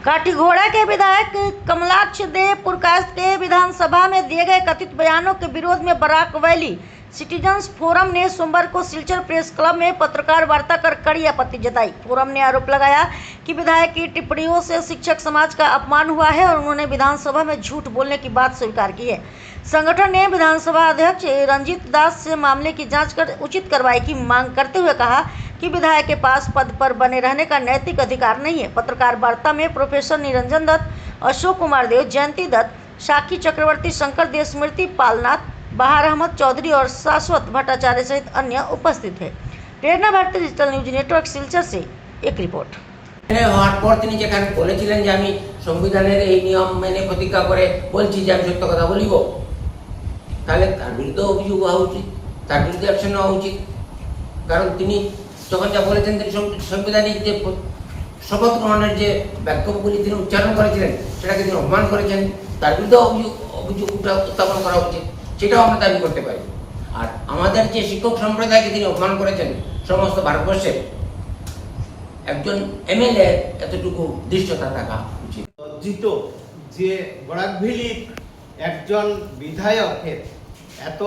काटीघोड़ा के विधायक कमलाक्ष देव पुरकायस्थ के विधानसभा में दिए गए कथित बयानों के विरोध में बराक वैली सिटीजन्स फोरम ने सोमवार को सिलचर प्रेस क्लब में पत्रकार वार्ता कर कड़ी आपत्ति जताई। फोरम ने आरोप लगाया कि विधायक की टिप्पणियों से शिक्षक समाज का अपमान हुआ है और उन्होंने विधानसभा में झूठ बोलने की बात स्वीकार की है। संगठन ने विधानसभा अध्यक्ष रंजीत दास से मामले की जांच कर उचित कार्रवाई की मांग करते हुए कहा कि विधायक के पास पद पर बने रहने का नैतिक अधिकार नहीं है। पत्रकार वार्ता में प्रोफेसर निरंजन दत्त, अशोक कुमार देव, जयंती दत्त, साक्षी चक्रवर्ती, शंकर देव, स्मृति पालनाथ, बहार अहमद चौधरी और शाश्वत भट्टाचार्य सहित अन्य उपस्थित है। Prerna Bharti digital news network Silchar से एक रिपोर्ट। হওয়ার পর তিনি যেখানে বলেছিলেন যে আমি সংবিধানের এই নিয়ম মেনে প্রতিজ্ঞা করে বলছি যে আমি সত্য কথা বলিব, তাহলে তার বিরুদ্ধে অভিযোগ হওয়া উচিত, তার বিরুদ্ধে অ্যাকশন হওয়া উচিত। কারণ তিনি যখন যা বলেছেন তিনি সাংবিধানিক যে শপথ গ্রহণের যে বাক্যগুলি তিনি উচ্চারণ করেছিলেন সেটাকে তিনি অপমান করেছেন, তার বিরুদ্ধে অভিযোগ উত্থাপন করা উচিত, সেটাও আমরা দাবি করতে পারি। আর আমাদের যে শিক্ষক সম্প্রদায়কে তিনি অপমান করেছেন সমস্ত ভারতবর্ষে, একজন এমএলএ এতটুকু দৃশ্যতা থাকা উচিত। লজ্জিত যে বরাকভেলির একজন বিধায়কের এত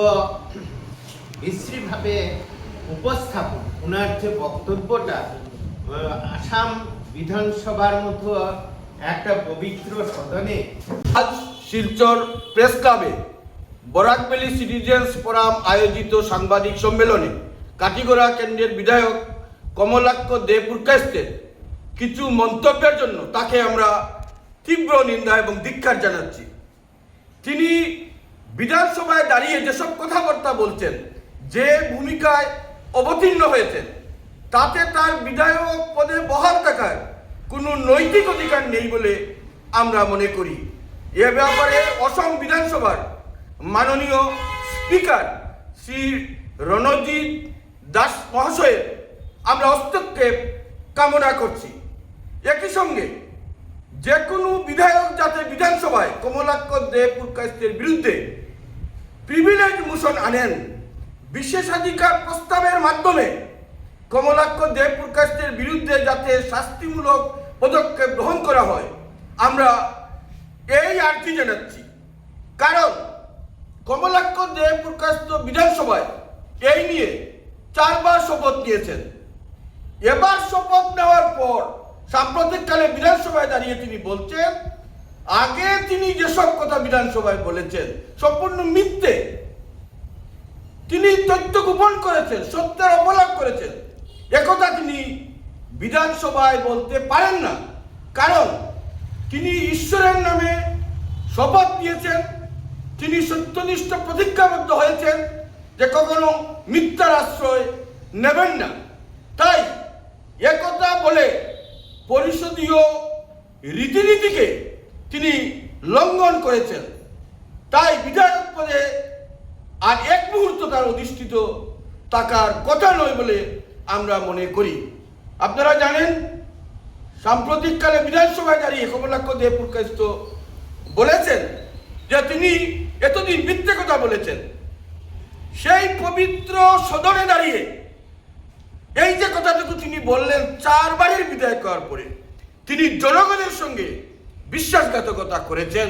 বিশ্রীভাবে উপস্থাপন, ওনার যে বক্তব্যটা আসাম বিধানসভার মতো একটা পবিত্র সদনে আজ শিলচর প্রেস ক্লাবে বরাকভেলি সিটিজেন্স ফোরাম আয়োজিত সাংবাদিক সম্মেলনে কাটিগড়া কেন্দ্রের বিধায়ক কমলাক্ষ দে পুরকায়স্থের কিছু মন্তব্যের জন্য তাকে আমরা তীব্র নিন্দা এবং ধিক্কার জানাচ্ছি। তিনি বিধানসভায় দাঁড়িয়ে যেসব কথাবার্তা বলছেন, যে ভূমিকায় অবতীর্ণ হয়েছেন, তাতে তার বিধায়ক পদে বহাল থাকার কোনো নৈতিক অধিকার নেই বলে আমরা মনে করি। এ ব্যাপারে অসম বিধানসভার মাননীয় স্পিকার শ্রী রণজিৎ দাস মহাশয়ের আমরা হস্তক্ষেপ কামনা করছি। একই সঙ্গে যে কোনো বিধায়ক যাতে বিধানসভায় কমলাক্ষ দে পুরকায়স্থের বিরুদ্ধে প্রিভিলেজ মোশন আনেন, বিশেষাধিকার প্রস্তাবের মাধ্যমে কমলাক্ষ দে পুরকায়স্থের বিরুদ্ধে যাতে শাস্তিমূলক পদক্ষেপ গ্রহণ করা হয়, আমরা এই আর্জি জানাচ্ছি। কারণ কমলাক্ষ দে পুরকায়স্থ বিধানসভায় এই নিয়ে 4 বার শপথ নিয়েছেন। এবার শপথ নেওয়ার পর সাম্প্রতিককালে বিধানসভায় দাঁড়িয়ে তিনি বলছেন আগে তিনি যেসব কথা বিধানসভায় বলেছেন সম্পূর্ণ মিথ্যে। তিনি তথ্য গোপন করেছেন, সত্যের অবলাপ করেছেন, একথা তিনি বিধানসভায় বলতে পারেন না। কারণ তিনি ঈশ্বরের নামে শপথ নিয়েছেন, তিনি সত্যনিষ্ঠ প্রতিজ্ঞাবদ্ধ হয়েছেন যে কখনো মিথ্যার আশ্রয় নেবেন না। তাই একথা বলে পরিষদীয় রীতিনীতিকে তিনি লঙ্ঘন করেছেন। তাই বিধায়ক পদে আর এক মুহূর্ত তার অধিষ্ঠিত থাকার কথা নয় বলে আমরা মনে করি। আপনারা জানেন সাম্প্রতিককালে বিধানসভায় দাঁড়িয়ে কমলাক্ষ দে পুরকায়স্থ বলেছেন যে তিনি এতদিন মিথ্যে কথা বলেছেন। সেই পবিত্র সদনে দাঁড়িয়ে এই যে কথাটুকু তিনি বললেন 4 বারের বিধায়ক হওয়ার পরে, তিনি জনগণের সঙ্গে বিশ্বাসঘাতকতা করেছেন।